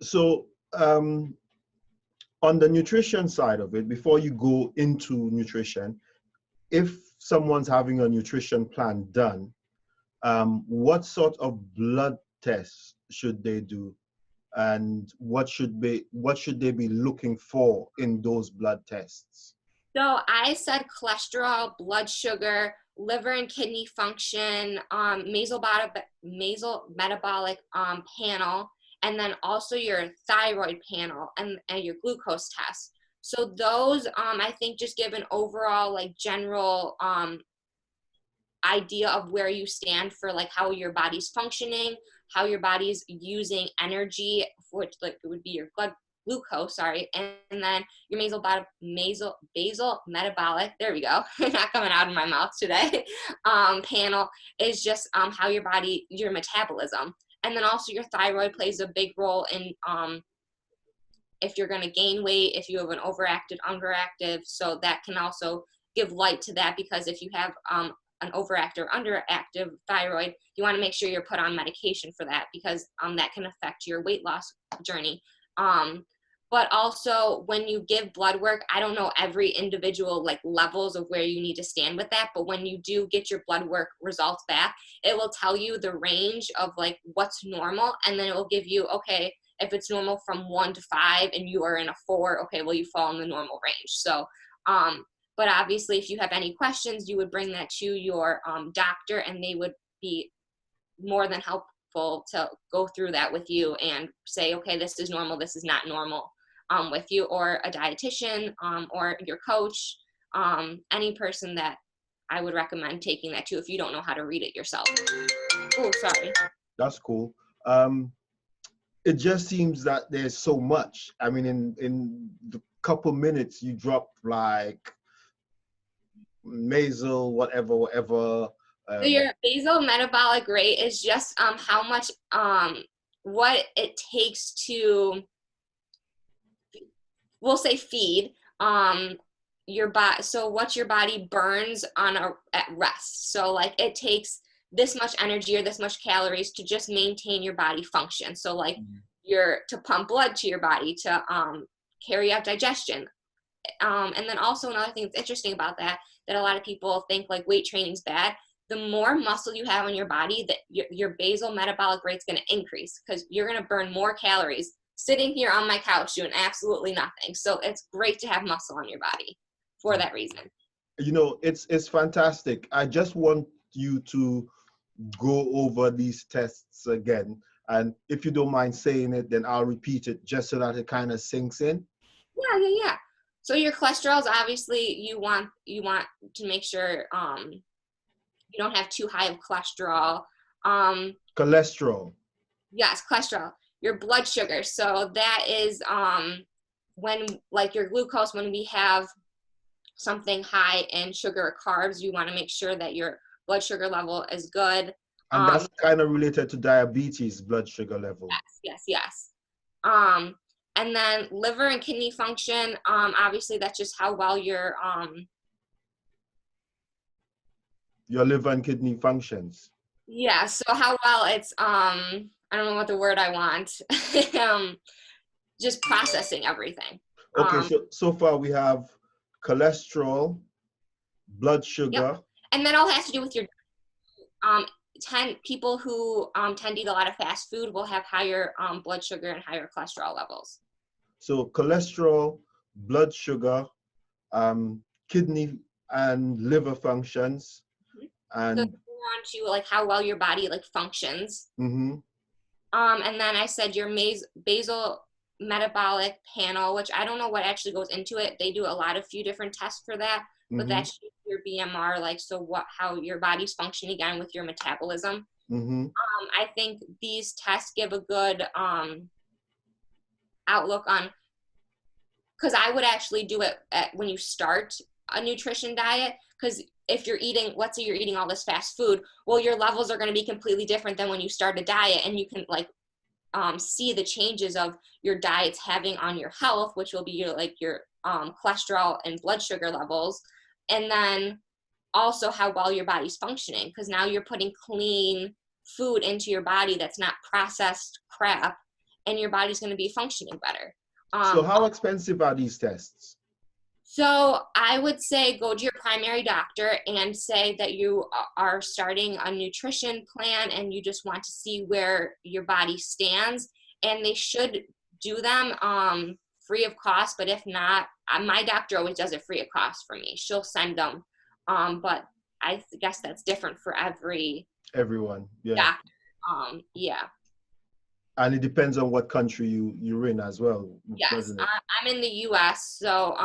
So on the nutrition side of it, before you go into nutrition, if someone's having a nutrition plan done, what sort of blood tests should they do, and what should they be looking for in those blood tests? So I said cholesterol, blood sugar, liver and kidney function, basal metabolic panel, and then also your thyroid panel and your glucose test. So those, I think, just give an overall like general idea of where you stand for like how your body's functioning, how your body's using energy, which like it would be your blood glucose, sorry, and then your basal metabolic, there we go, not coming out of my mouth today, panel is just how your body, your metabolism. And then also your thyroid plays a big role in if you're going to gain weight, if you have an overactive, underactive. So that can also give light to that, because if you have an overactive or underactive thyroid, you want to make sure you're put on medication for that, because that can affect your weight loss journey. But also when you give blood work, I don't know every individual like levels of where you need to stand with that, but when you do get your blood work results back, it will tell you the range of like what's normal, and then it will give you, okay, if it's normal from 1 to 5 and you are in a 4, okay, well, you fall in the normal range. So but obviously if you have any questions, you would bring that to your doctor, and they would be more than helpful to go through that with you and say, okay, this is normal, this is not normal, with you, or a dietitian, or your coach, any person that I would recommend taking that to if you don't know how to read it yourself. Oh, sorry. That's cool. It just seems that there's so much. I mean, in the couple minutes, you drop like basal, whatever. So your basal metabolic rate is just how much what it takes to, we'll say, feed your body. So what your body burns at rest. So like it takes this much energy or this much calories to just maintain your body function. So like to pump blood to your body, to carry out digestion. And then also another thing that's interesting about that a lot of people think like weight training's bad. The more muscle you have in your body, that your basal metabolic rate's going to increase, because you're going to burn more calories sitting here on my couch doing absolutely nothing. So it's great to have muscle on your body for that reason. You know, it's fantastic. I just want you to go over these tests again. And if you don't mind saying it, then I'll repeat it just so that it kind of sinks in. Yeah. So your cholesterol is obviously, you want to make sure you don't have too high of cholesterol. Cholesterol. Yes, cholesterol. Your blood sugar. So that is when like your glucose, when we have something high in sugar or carbs, you want to make sure that your blood sugar level is good. And that's kind of related to diabetes, blood sugar level. Yes. And then liver and kidney function, obviously that's just how well your liver and kidney functions. Yeah, so how well it's I don't know what the word I want. Just processing everything. Okay, so far we have cholesterol, blood sugar. Yep. And that all has to do with your people who tend to eat a lot of fast food will have higher blood sugar and higher cholesterol levels. So cholesterol, blood sugar, kidney and liver functions, and so on to like how well your body like functions. And then I said your basal metabolic panel, which I don't know what actually goes into it. They do a few different tests for that, but that's your BMR, like, so how your body's functioning again with your metabolism. I think these tests give a good outlook on, because I would actually do it when you start a nutrition diet, because if you're eating, let's say you're eating all this fast food, well, your levels are going to be completely different than when you start a diet, and you can like see the changes of your diets having on your health, which will be your cholesterol and blood sugar levels, and then also how well your body's functioning, because now you're putting clean food into your body that's not processed crap, and your body's going to be functioning better. So how expensive are these tests? So I would say go to your primary doctor and say that you are starting a nutrition plan and you just want to see where your body stands, and they should do them free of cost. But if not, my doctor always does it free of cost for me. She'll send them, but I guess that's different for everyone. Yeah. Doctor. Yeah. And it depends on what country you're in as well. Yes, I'm in the U.S., so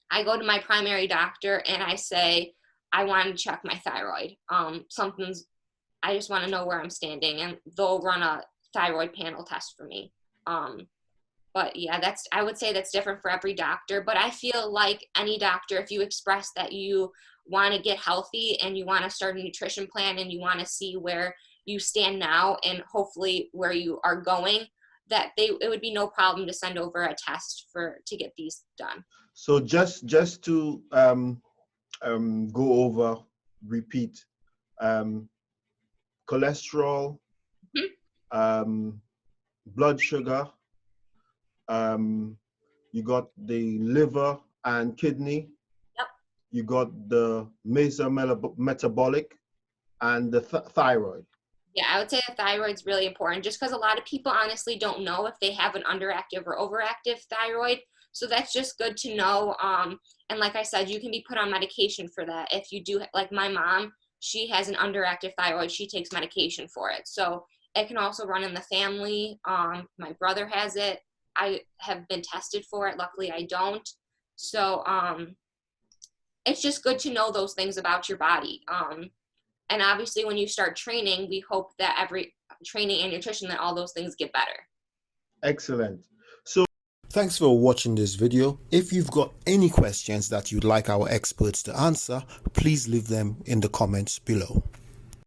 I go to my primary doctor and I say, I want to check my thyroid. I just want to know where I'm standing, and they'll run a thyroid panel test for me. But yeah, I would say that's different for every doctor, but I feel like any doctor, if you express that you want to get healthy and you want to start a nutrition plan and you want to see where you stand now and hopefully where you are going, that it would be no problem to send over a test to get these done. So just to go over, repeat, cholesterol, blood sugar, you got the liver and kidney. Yep. You got the metabolic and the thyroid. Yeah, I would say the thyroid's really important just because a lot of people honestly don't know if they have an underactive or overactive thyroid. So that's just good to know. And like I said, you can be put on medication for that. If you do, like my mom, she has an underactive thyroid. She takes medication for it. So it can also run in the family. My brother has it. I have been tested for it. Luckily, I don't. So it's just good to know those things about your body. And obviously, when you start training, we hope that every training and nutrition, that all those things get better. Excellent. So thanks for watching this video. If you've got any questions that you'd like our experts to answer, please leave them in the comments below.